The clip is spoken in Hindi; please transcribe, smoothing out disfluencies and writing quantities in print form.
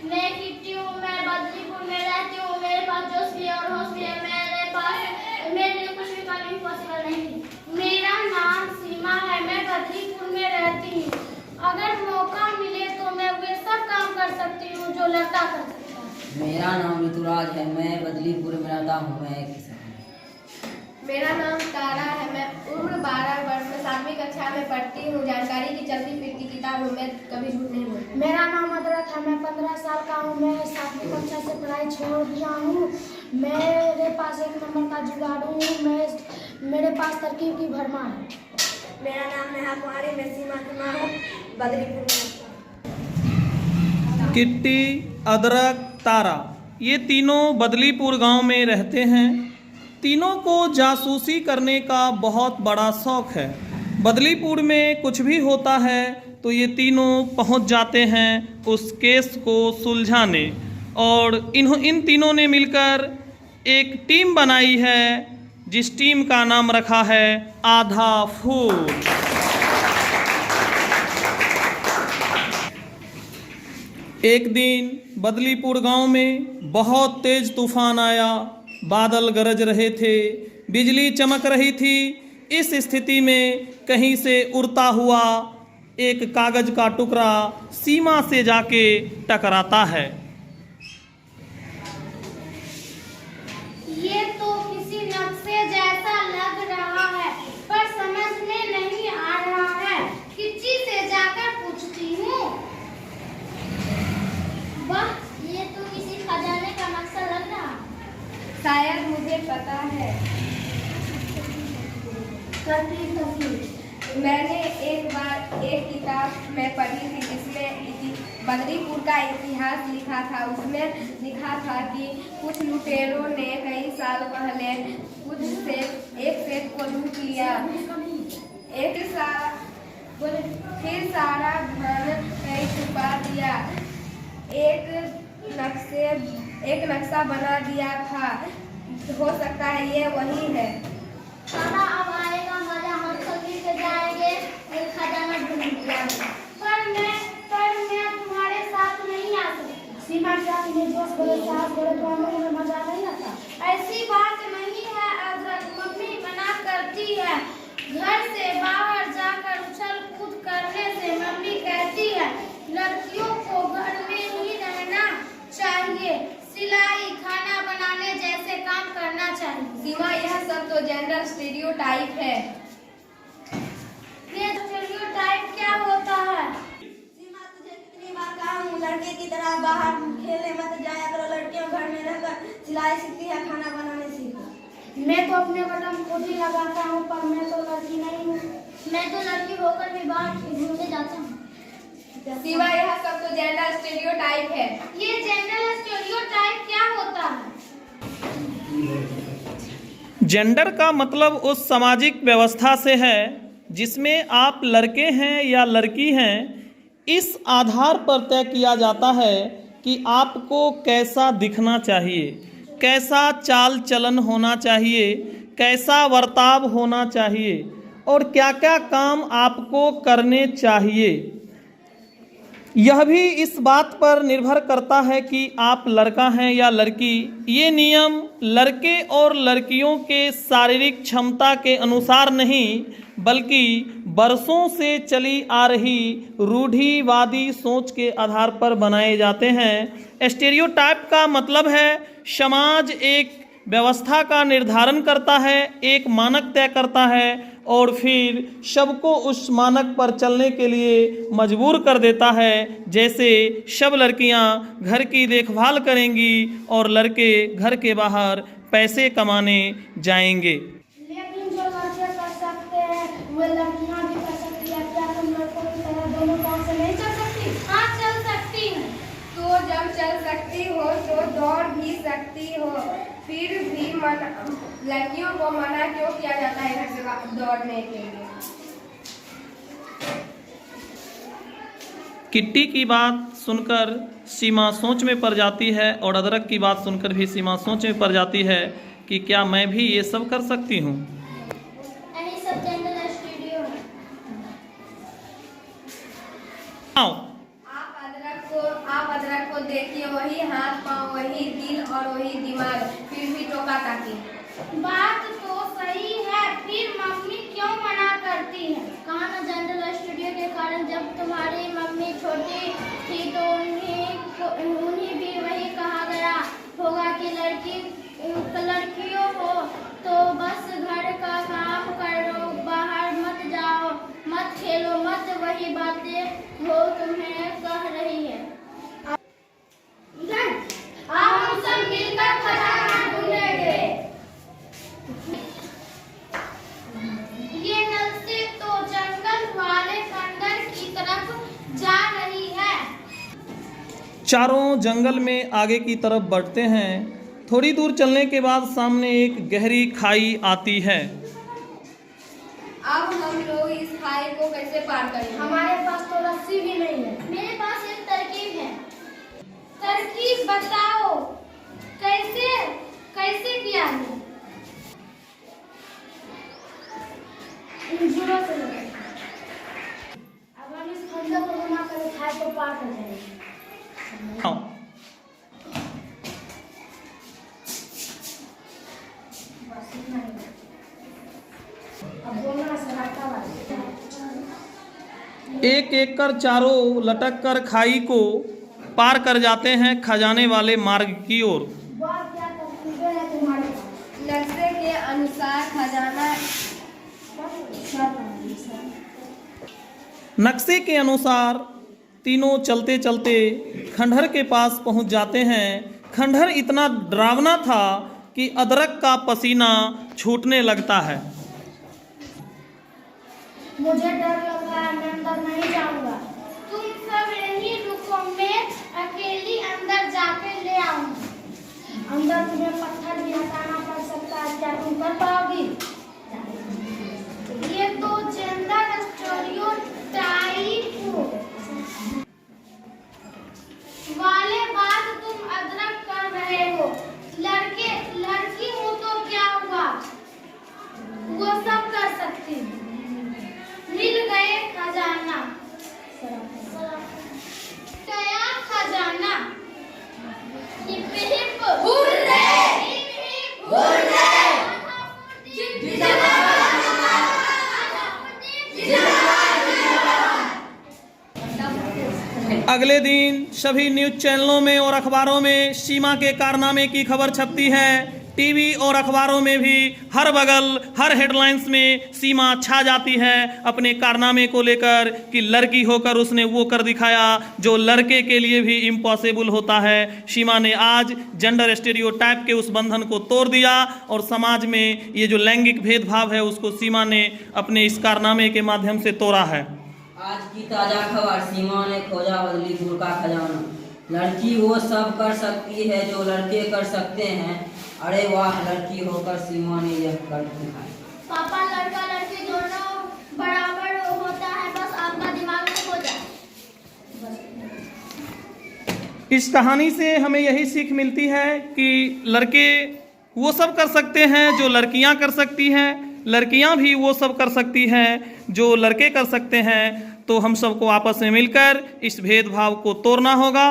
मैं किट्टी हूँ, मैं बदलीपुर में रहती हूँ। मेरे पास जोश भी है और होश भी है। मेरे लिए कुछ भी करना इम्पॉसिबल नहीं। मेरा नाम सीमा है, मैं बदलीपुर में रहती हूँ। अगर मौका मिले तो मैं वे सब काम कर सकती हूँ जो लड़का कर सकता है। मेरा नाम ऋतुराज है, मैं बदलीपुर में रहता हूँ। मैं एक किसान हूँ। मेरा नाम तारा है, मैं उम्र 12 वर्ष में 7वीं कक्षा में पढ़ती हूँ। जानकारी की चलती फिरती किताब हूँ, मैं कभी झूठ नहीं बोलती। मेरा नाम अदरक है, मैं 15 साल का हूँ। मैं 7वीं कक्षा से पढ़ाई छोड़ दिया हूँ। मेरे पास 1 नंबर का जुगाड़ू हूँ। मेरे पास तरकीब की भरमार है। मेरा नाम नेहा कुमारी, मैं सीमा कुमार हूँ, बदलीपुर में। किट्टी, अदरक, तारा ये तीनों बदलीपुर गांव में रहते हैं। तीनों को जासूसी करने का बहुत बड़ा शौक है। बदलीपुर में कुछ भी होता है तो ये तीनों पहुंच जाते हैं उस केस को सुलझाने। और इन तीनों ने मिलकर एक टीम बनाई है जिस टीम का नाम रखा है आधा फूल। एक दिन बदलीपुर गांव में बहुत तेज तूफान आया। बादल गरज रहे थे, बिजली चमक रही थी। इस स्थिति में कहीं से उड़ता हुआ एक कागज का टुकड़ा सीमा से जाके टकराता है। ये तो किसी नक्शे जैसा लग रहा है, पर समझ में नहीं आ रहा है। किच्ची से जाकर पूछती हूँ। वाह, ये तो किसी खजाने का नक्शा लग रहा है। शायद मुझे पता है। मैंने एक बार एक किताब में पढ़ी थी जिसमें बदरीपुर का इतिहास लिखा था। उसमें लिखा था कि कुछ लुटेरों ने कई साल पहले एक सेठ को लूट लिया। फिर सारा धन कहीं छुपा दिया। एक नक्शा बना दिया था। हो सकता है ये वही है। खाना अब आएगा मजा, हम सभी से जाएंगे खजाना ढूंढ लिया। पर मैं तुम्हारे साथ नहीं आ सकती। सीमा क्या तुम्हें जोश बड़े साहस बड़े तो में मजा नहीं आता? ऐसी बात नहीं है अदरक, मम्मी मना करती है। घर से बाहर जाकर उछल कूद करने से मम्मी कहती है लड़कियों को घर में ही रहना चाहिए, सिलाई खाना बनाने जैसे काम करना चाहिए। सीमा, यह सब तो जेंडर स्टीरियोटाइप है। ये स्टीरियोटाइप क्या होता है? सीमा, तुझे कितनी बार कहा हूँ लड़के की तरह बाहर खेलने मत जाया करो। लड़कियां घर में रहकर सिलाई सीखती है, खाना बनाने सीखो। मैं तो अपने बटन खुद ही लगाता हूँ, पर मैं तो लड़की नहीं हूँ। मैं तो लड़की होकर भी बाहर घूमने जाता हूँ। सीमा, यह सब तो जेंडर स्टीरियोटाइप है। ये जेंडर स्टीरियोटाइप क्या होता है? जेंडर का मतलब उस सामाजिक व्यवस्था से है जिसमें आप लड़के हैं या लड़की हैं, इस आधार पर तय किया जाता है कि आपको कैसा दिखना चाहिए, कैसा चाल चलन होना चाहिए, कैसा बर्ताव होना चाहिए और क्या क्या काम आपको करने चाहिए। यह भी इस बात पर निर्भर करता है कि आप लड़का हैं या लड़की। ये नियम लड़के और लड़कियों के शारीरिक क्षमता के अनुसार नहीं बल्कि बरसों से चली आ रही रूढ़िवादी सोच के आधार पर बनाए जाते हैं। स्टीरियोटाइप का मतलब है समाज एक व्यवस्था का निर्धारण करता है, एक मानक तय करता है और फिर सबको उस मानक पर चलने के लिए मजबूर कर देता है। जैसे सब लड़कियां घर की देखभाल करेंगी और लड़के घर के बाहर पैसे कमाने जाएंगे। लेकिन जो लड़के कर सकते हैं वे लड़कियां भी कर सकती है। क्या तुम लड़कों की तरह दोनों पाँव से नहीं चल सकती? हाँ, चल सकती हूँ। तो जब चल सकती हो तो दौड़ भी सकती हो। फिर भी लड़कियों को मना क्यों किया जाता है घर से दौड़ने के लिए? किट्टी की बात सुनकर सीमा सोच में पड़ जाती है और अदरक की बात सुनकर भी सीमा सोच में पड़ जाती है कि क्या मैं भी ये सब कर सकती हूँ। यही सब जेंडर स्टीरियो है। आप अदरक को देखिए वही हाथ पाँव, वही दिल और वही दिमाग, फिर भी टोका टाकी। बात तो सही है, फिर मम्मी क्यों मना करती है? कहा ना जनरल स्टूडियो के कारण जब तुम्हारी मम्मी छोटी थी तो उन्हें भी वही कहा गया होगा कि लड़कियों हो तो बस घर का काम करो, बाहर मत जाओ, मत खेलो, मत वही बातें वो तुम्हें कह रही है। अब हम सब मिलकर खजाना ढूंढेंगे। ये नल से तो जंगल वाले खंडर की तरफ जा रही है। चारों जंगल में आगे की तरफ बढ़ते हैं। थोड़ी दूर चलने के बाद सामने एक गहरी खाई आती है। अब हम लोग इस खाई को कैसे पार करेंगे? हमारे पास तो रस्सी भी नहीं है। मेरे पास एक तरकीब है। तरकीब बताओ, कैसे किया है? इन जोरों से लगाओ। अब हम इस खंडर को बना कर खाई को पार कर जाएंगे। हाँ। बस इतना ही। अब बोलना से हटता वाला। एक एक कर चारों लटक कर खाई को पार कर जाते हैं खजाने वाले मार्ग की ओर। बात क्या तरकीबें है तुम्हारे पास? नक्शे के अनुसार खजाना नक्शे के अनुसार तीनों चलते चलते खंडहर के पास पहुंच जाते हैं। खंडहर इतना डरावना था कि अदरक का पसीना छूटने लगता है। मुझे डर लग रहा है, मैं अंदर नहीं जाऊंगा। तुम सब यहीं रुको, मैं अकेली अंदर जाके ले आऊंगी। अंदर तुम्हें पत्थर भी हटाना पड़ सकता है, क्या तुम कर पाओगी? ये तो जेंडर स्टूडियो टाइप वाले बात तुम अदरक कर रहे हो। लड़की हो तो क्या हुआ, वो सब कर सकती हूँ। मिल गए खजाना, गया खजाना। Hip hip hurray, hip hip hurray. अगले दिन सभी न्यूज चैनलों में और अखबारों में सीमा के कारनामे की खबर छपती है। टीवी और अखबारों में भी हर बगल हर हेडलाइंस में सीमा छा जाती है अपने कारनामे को लेकर कि लड़की होकर उसने वो कर दिखाया जो लड़के के लिए भी इम्पॉसिबल होता है। सीमा ने आज जेंडर स्टेरियोटाइप के उस बंधन को तोड़ दिया और समाज में ये जो लैंगिक भेदभाव है उसको सीमा ने अपने इस कारनामे के माध्यम से तोड़ा है। आज की ताज़ा खबर, सीमा ने खोजा बदलीपुर का खजाना। लड़की वो सब कर सकती है जो लड़के कर सकते हैं। अरे वाह, लड़की होकर सीमा ने यह कर दिखाया। पापा, लड़का लड़की दोनों बराबर होता है, बस आपका दिमाग में हो जाए। इस कहानी से हमें यही सीख मिलती है कि लड़के वो सब कर सकते हैं जो लड़कियां कर सकती हैं, लड़कियां भी वो सब कर सकती हैं जो लड़के कर सकते हैं। तो हम सबको आपस में मिलकर इस भेदभाव को तोड़ना होगा।